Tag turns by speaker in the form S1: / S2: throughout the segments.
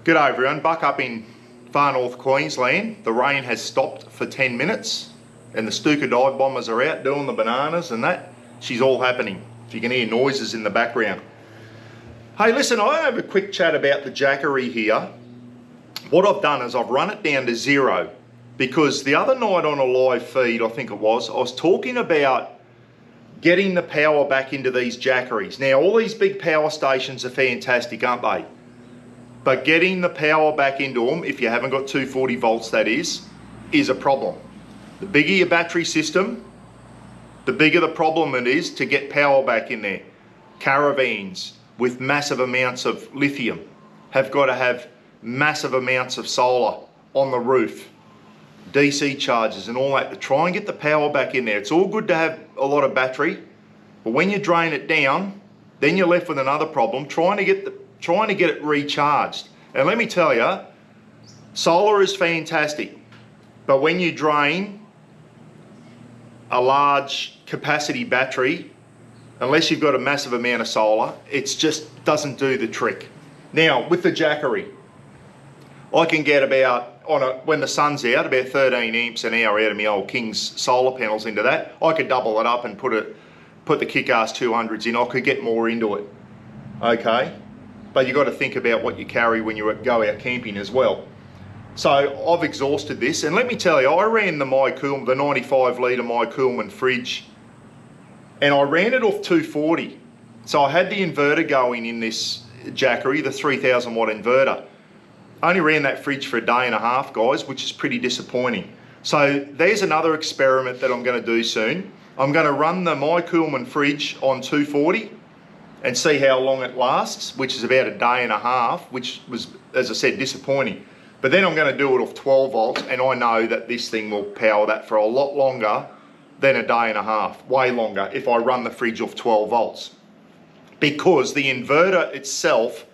S1: G'day everyone, Buck up in far north Queensland. The rain has stopped for 10 minutes and the Stuka dive bombers are out doing the bananas and that. She's all happening. If you can hear noises in the background. Hey listen, I have a quick chat about the Jackery here. What I've done is I've run it down to 0 because the other night on a live feed, I think it was, I was talking about getting the power back into these Jackeries. Now all these big power stations are fantastic, aren't they? But getting the power back into them, if you haven't got 240 volts that is a problem. The bigger your battery system, the bigger the problem it is to get power back in there. Caravans with massive amounts of lithium have got to have massive amounts of solar on the roof, DC chargers and all that to try and get the power back in there. It's all good to have a lot of battery, but when you drain it down, then you're left with another problem, trying to get it recharged. And let me tell you, solar is fantastic, but when you drain a large capacity battery, unless you've got a massive amount of solar, it just doesn't do the trick. Now, with the Jackery, I can get about, when the sun's out, about 13 amps an hour out of my old King's solar panels into that. I could double it up and put the Kickass 200s in. I could get more into it, okay? But you've got to think about what you carry when you go out camping as well. So I've exhausted this, and let me tell you, I ran the 95 litre My Coolman fridge, and I ran it off 240. So I had the inverter going in this Jackery, the 3000 watt inverter. I only ran that fridge for a day and a half, guys, which is pretty disappointing. So there's another experiment that I'm going to do soon. I'm going to run the My Coolman fridge on 240 and see how long it lasts, which is about a day and a half, which was, as I said, disappointing. But then I'm going to do it off 12 volts, and I know that this thing will power that for a lot longer than a day and a half, way longer, if I run the fridge off 12 volts. Because the inverter itself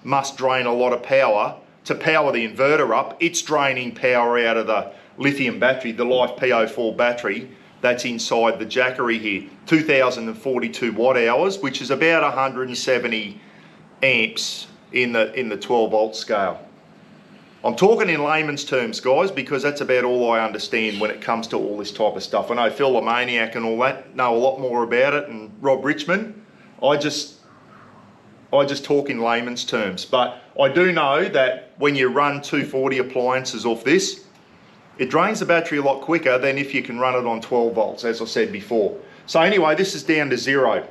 S1: must drain a lot of power. To power the inverter up, it's draining power out of the lithium battery, the Life P04 battery, that's inside the Jackery here, 2042 watt hours, which is about 170 amps in the 12 volt scale. I'm talking in layman's terms, guys, because that's about all I understand when it comes to all this type of stuff. I know Phil the Maniac and all that know a lot more about it, and Rob Richmond. I just talk in layman's terms, but I do know that when you run 240 appliances off this, it drains the battery a lot quicker than if you can run it on 12 volts, as I said before. So anyway, this is down to 0.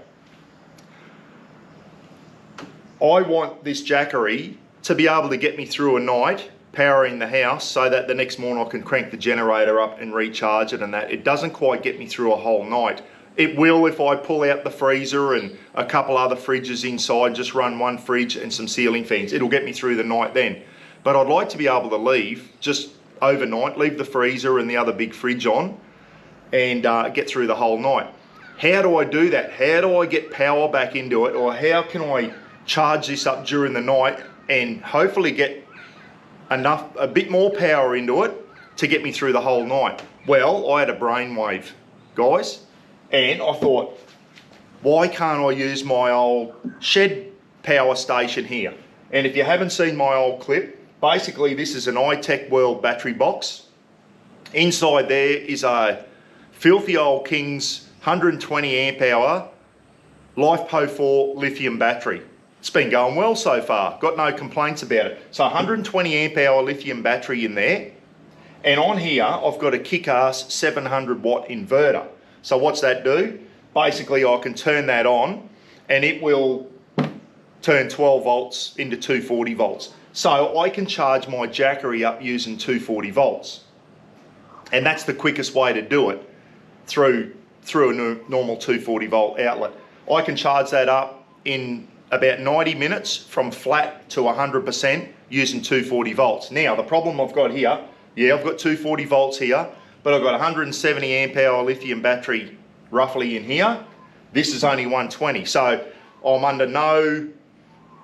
S1: I want this Jackery to be able to get me through a night powering the house so that the next morning I can crank the generator up and recharge it and that. It doesn't quite get me through a whole night. It will if I pull out the freezer and a couple other fridges inside, just run one fridge and some ceiling fans. It'll get me through the night then. But I'd like to be able to leave just overnight, leave the freezer and the other big fridge on and get through the whole night. How do I do that? How do I get power back into it? Or how can I charge this up during the night and hopefully get a bit more power into it to get me through the whole night? Well, I had a brainwave, guys, and I thought, why can't I use my old shed power station here? And if you haven't seen my old clip, basically this is an iTech World battery box. Inside there is a filthy old King's 120 amp hour Life P04 lithium battery. It's been going well so far, got no complaints about it. So 120 amp hour lithium battery in there. And on here, I've got a Kickass 700 watt inverter. So what's that do? Basically I can turn that on and it will turn 12 volts into 240 volts. So I can charge my Jackery up using 240 volts. And that's the quickest way to do it, through a normal 240 volt outlet. I can charge that up in about 90 minutes from flat to 100% using 240 volts. Now the problem I've got here, yeah, I've got 240 volts here, but I've got 170 amp hour lithium battery roughly in here. This is only 120. So I'm under no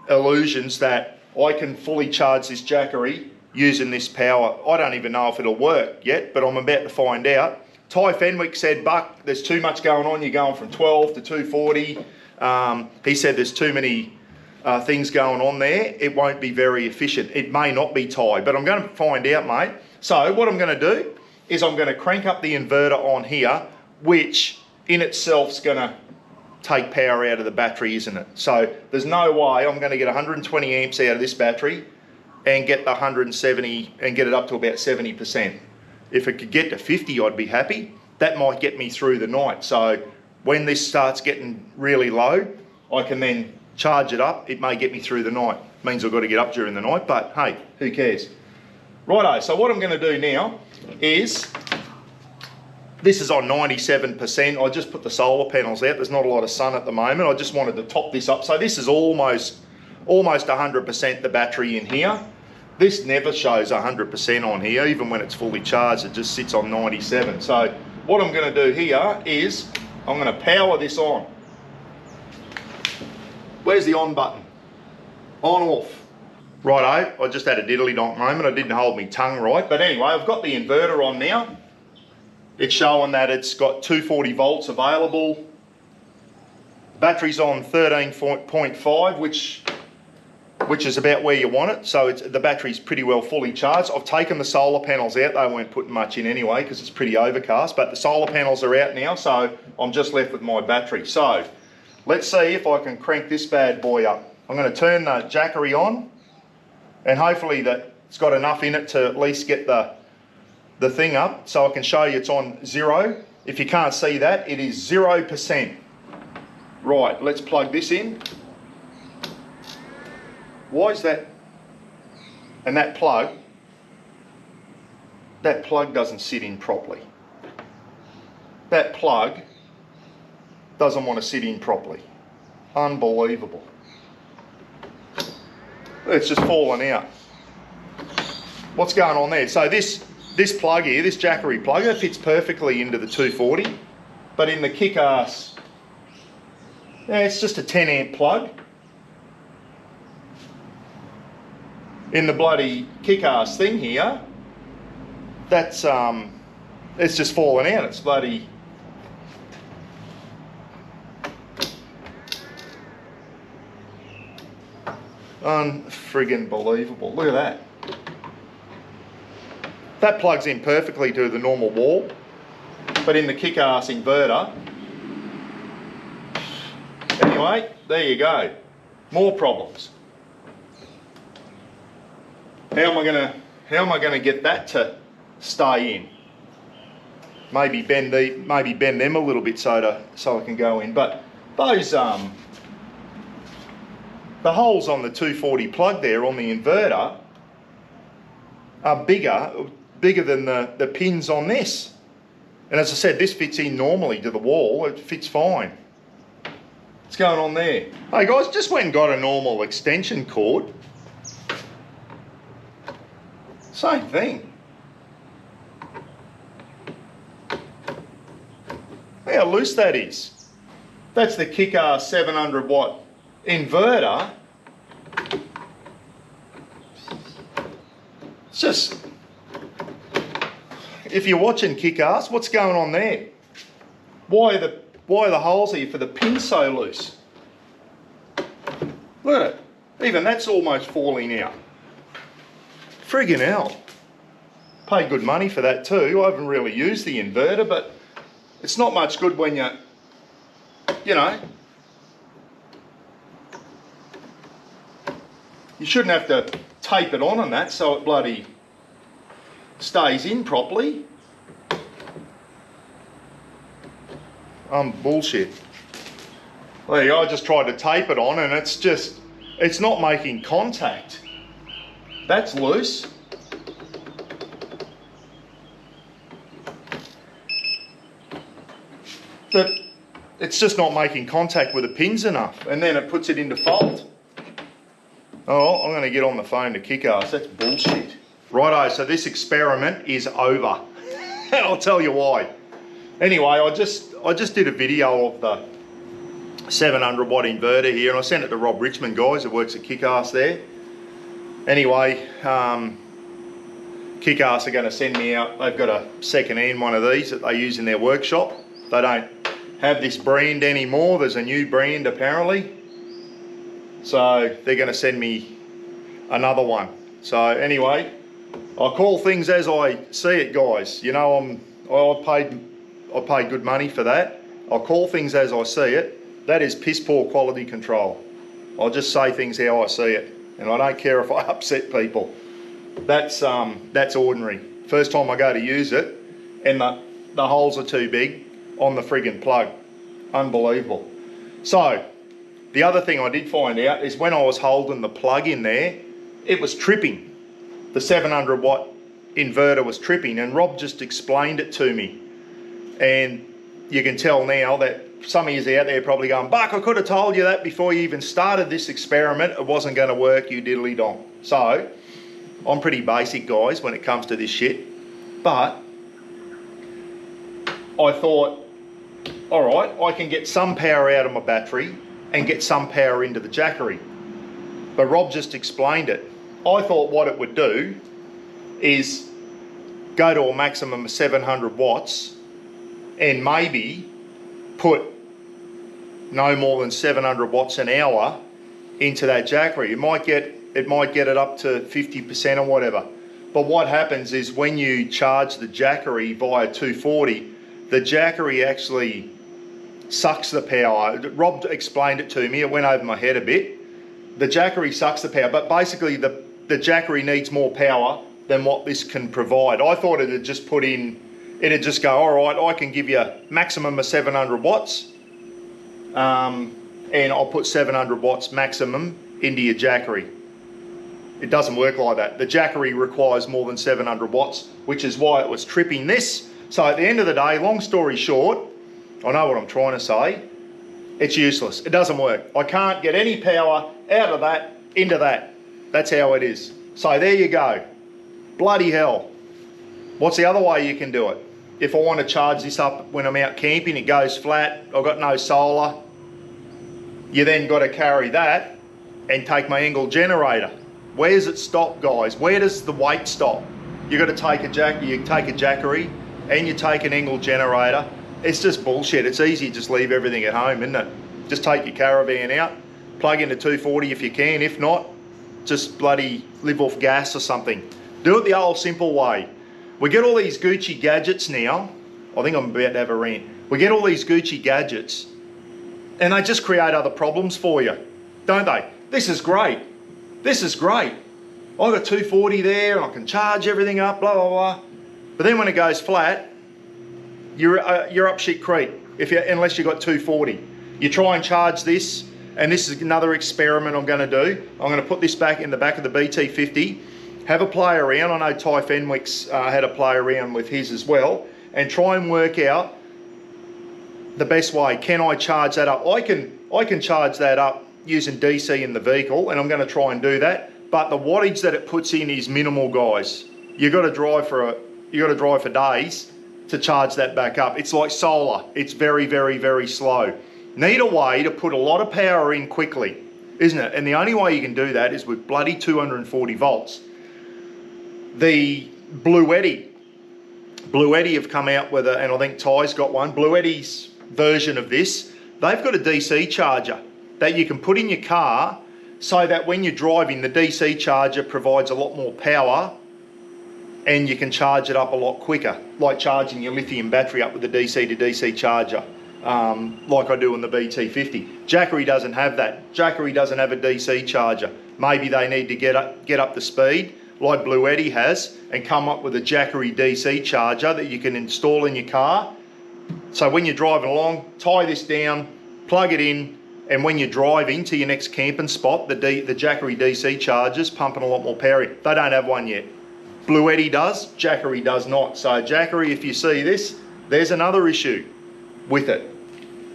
S1: illusions that I can fully charge this Jackery using this power. I don't even know if it'll work yet, but I'm about to find out. Ty Fenwick said, Buck, there's too much going on. You're going from 12 to 240. He said there's too many things going on there, it won't be very efficient. It may not be tied, but I'm going to find out, mate. So what I'm going to do is I'm going to crank up the inverter on here, which in itself's going to take power out of the battery, isn't it? So there's no way I'm going to get 120 amps out of this battery and get the 170 and get it up to about 70%. If it could get to 50, I'd be happy. That might get me through the night. So when this starts getting really low, I can then charge it up. It may get me through the night. Means I've got to get up during the night, but hey, who cares? Righto, so what I'm going to do now is, this is on 97%. I just put the solar panels out. There's not a lot of sun at the moment. I just wanted to top this up. So this is almost 100% the battery in here. This never shows 100% on here. Even when it's fully charged, it just sits on 97. So what I'm going to do here is I'm going to power this on. Where's the on button? On, off. Righto, I just had a diddly-donk moment. I didn't hold my tongue right. But anyway, I've got the inverter on now. It's showing that it's got 240 volts available. Battery's on 13.5, which is about where you want it. So the battery's pretty well fully charged. I've taken the solar panels out. They weren't putting much in anyway because it's pretty overcast. But the solar panels are out now, so I'm just left with my battery. So let's see if I can crank this bad boy up. I'm going to turn the Jackery on, and hopefully that it's got enough in it to at least get the thing up, so I can show you it's on 0. If you can't see that, it is 0%. Right, let's plug this in. Why is that? And that plug doesn't sit in properly. That plug doesn't want to sit in properly. Unbelievable. It's just fallen out. What's going on there? So this plug here, this Jackery plug, it fits perfectly into the 240, but in the Kickass, yeah, it's just a 10 amp plug. In the bloody Kickass thing here, that's it's just fallen out. It's bloody unfriggin' believable. Look at that. That plugs in perfectly to the normal wall, but in the Kickass inverter, anyway, there you go. More problems. How am I gonna get that to stay in? Maybe bend them a little bit so I can go in. But those the holes on the 240 plug there on the inverter are bigger than the pins on this. And as I said, this fits in normally to the wall. It fits fine. What's going on there? Hey guys, just went and got a normal extension cord. Same thing. Look how loose that is. That's the Kickass 700 watt inverter. It's just, if you're watching Kickass, what's going on there? Why are the holes here for the pin so loose? Look at it. Even that's almost falling out. Friggin' hell. Paid good money for that too. I haven't really used the inverter, but it's not much good when you know, you shouldn't have to tape it on that so it bloody stays in properly. Bullshit. There you go, I just tried to tape it on and it's not making contact. That's loose. But it's just not making contact with the pins enough, and then it puts it into fault. Oh, I'm going to get on the phone to Kickass. That's bullshit. Righto, so this experiment is over. And I'll tell you why. Anyway, I just did a video of the 700 watt inverter here, and I sent it to Rob Richmond, guys, who works at Kickass there. Anyway, Kickass are going to send me out. They've got a second-hand one of these that they use in their workshop. They don't have this brand anymore. There's a new brand apparently. So they're going to send me another one. So anyway, I call things as I see it, guys. You know, I paid good money for that. I call things as I see it. That is piss poor quality control. I'll just say things how I see it, and I don't care if I upset people. That's ordinary. First time I go to use it, and the holes are too big on the friggin' plug. Unbelievable. So the other thing I did find out is when I was holding the plug in there, it was tripping. The 700 watt inverter was tripping, and Rob just explained it to me. And you can tell now that some of you out there probably going, Buck, I could have told you that before you even started this experiment. It wasn't going to work, you diddly dong. So I'm pretty basic, guys, when it comes to this shit. But I thought, all right, I can get some power out of my battery and get some power into the Jackery. But Rob just explained it. I thought what it would do is go to a maximum of 700 watts and maybe put no more than 700 watts an hour into that Jackery. It might get it up to 50% or whatever. But what happens is when you charge the Jackery via 240, the Jackery actually sucks the power. Rob explained it to me, it went over my head a bit. The Jackery sucks the power, but basically the Jackery needs more power than what this can provide. I thought it'd just go, all right, I can give you maximum of 700 watts, and I'll put 700 watts maximum into your Jackery. It doesn't work like that. The Jackery requires more than 700 watts, which is why it was tripping this. So at the end of the day, long story short, I know what I'm trying to say, it's useless. It doesn't work. I can't get any power out of that into that. That's how it is. So there you go. Bloody hell. What's the other way you can do it? If I want to charge this up when I'm out camping, it goes flat, I've got no solar, you then got to carry that and take my Engel generator. Where does it stop, guys? Where does the weight stop? You got to take a Jackery and you take an Engel generator. It's just bullshit. It's easy to just leave everything at home, isn't it? Just take your caravan out, plug into 240 if you can. If not, just bloody live off gas or something. Do it the old simple way. We get all these Gucci gadgets now. I think I'm about to have a rant. We get all these Gucci gadgets and they just create other problems for you, don't they? This is great. This is great. I've got 240 there and I can charge everything up, blah, blah, blah. But then when it goes flat, you're up shit creek unless you've got 240. You try and charge this, and this is another experiment I'm going to do. I'm going to put this back in the back of the BT50, have a play around. I know Ty Fenwick's had a play around with his as well, and try and work out the best way. Can I charge that up? I can charge that up using DC in the vehicle, and I'm going to try and do that. But the wattage that it puts in is minimal, guys. You've got to drive for days to charge that back up. It's like solar. It's very, very, very slow. Need a way to put a lot of power in quickly, isn't it? And the only way you can do that is with bloody 240 volts. The Bluetti have come out with and I think Ty's got one, Bluetti's version of this. They've got a DC charger that you can put in your car so that when you're driving, the DC charger provides a lot more power and you can charge it up a lot quicker, like charging your lithium battery up with a DC to DC charger, like I do in the BT50. Jackery doesn't have that. Jackery doesn't have a DC charger. Maybe they need to get up the speed like Bluetti has and come up with a Jackery DC charger that you can install in your car. So when you're driving along, tie this down, plug it in, and when you're driving to your next camping spot, the Jackery DC charger's pumping a lot more power in. They don't have one yet. Bluetti does, Jackery does not. So Jackery, if you see this, there's another issue with it.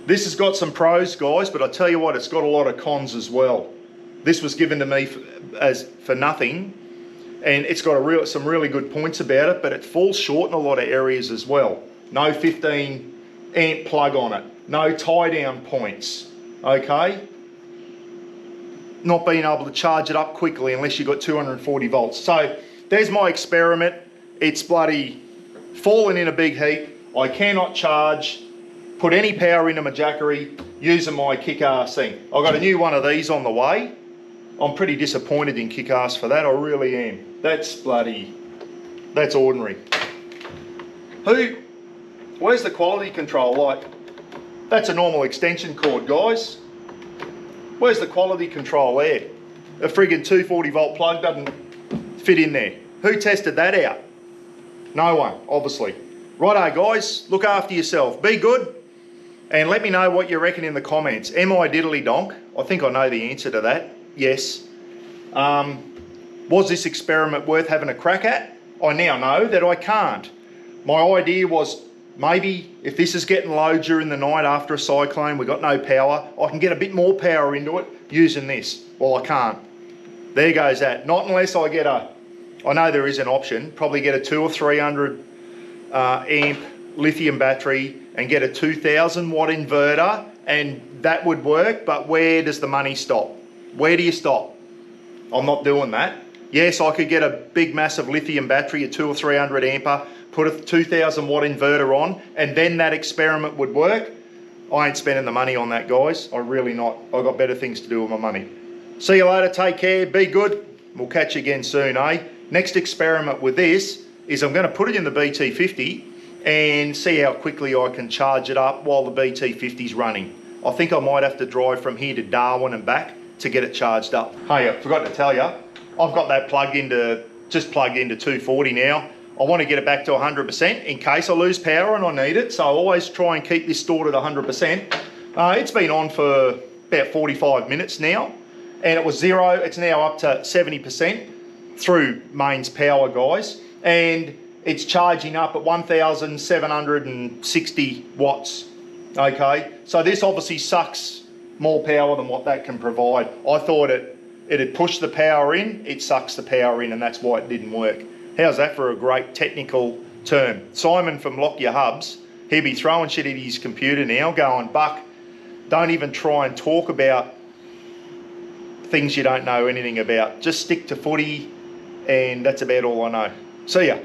S1: This has got some pros, guys, but I tell you what, it's got a lot of cons as well. This was given to me for nothing, and it's got some really good points about it, but it falls short in a lot of areas as well. No 15 amp plug on it, no tie down points, okay? Not being able to charge it up quickly unless you've got 240 volts. So there's my experiment. It's bloody fallen in a big heap. I cannot charge put any power into my Jackery using my Kickass thing. I've got a new one of these on the way. I'm pretty disappointed in Kickass for that, I really am. That's ordinary. Where's the quality control? Like, that's a normal extension cord, guys. Where's the quality control there? A friggin' 240 volt plug doesn't fit in there. Who tested that out? No one, obviously. Righto guys, look after yourself. Be good, and let me know what you reckon in the comments. Am I diddly donk? I think I know the answer to that. Yes. Was this experiment worth having a crack at? I now know that I can't. My idea was maybe if this is getting low during the night after a cyclone, we've got no power, I can get a bit more power into it using this. Well, I can't. There goes that. Not unless I get I know there is an option, probably get a 200 or 300 amp lithium battery and get a 2000 watt inverter, and that would work, but where does the money stop? Where do you stop? I'm not doing that. Yes, I could get a big massive lithium battery, a 200 or 300 amper, put a 2000 watt inverter on, and then that experiment would work. I ain't spending the money on that, guys. I'm really not. I've got better things to do with my money. See you later, take care, be good. We'll catch you again soon, eh? Next experiment with this is I'm going to put it in the BT50 and see how quickly I can charge it up while the BT50's running. I think I might have to drive from here to Darwin and back to get it charged up. Hey, I forgot to tell you, I've got that just plugged into 240 now. I want to get it back to 100% in case I lose power and I need it, so I always try and keep this stored at 100%. It's been on for about 45 minutes now, and it was 0, it's now up to 70% through mains power, guys, and it's charging up at 1760 watts. Okay, so this obviously sucks more power than what that can provide. I thought it'd push the power in, it sucks the power in, and that's why it didn't work. How's that for a great technical term? Simon from Lock Your Hubs, he'd be throwing shit at his computer now going, Buck, don't even try and talk about things you don't know anything about. Just stick to footy, and that's about all I know. See ya.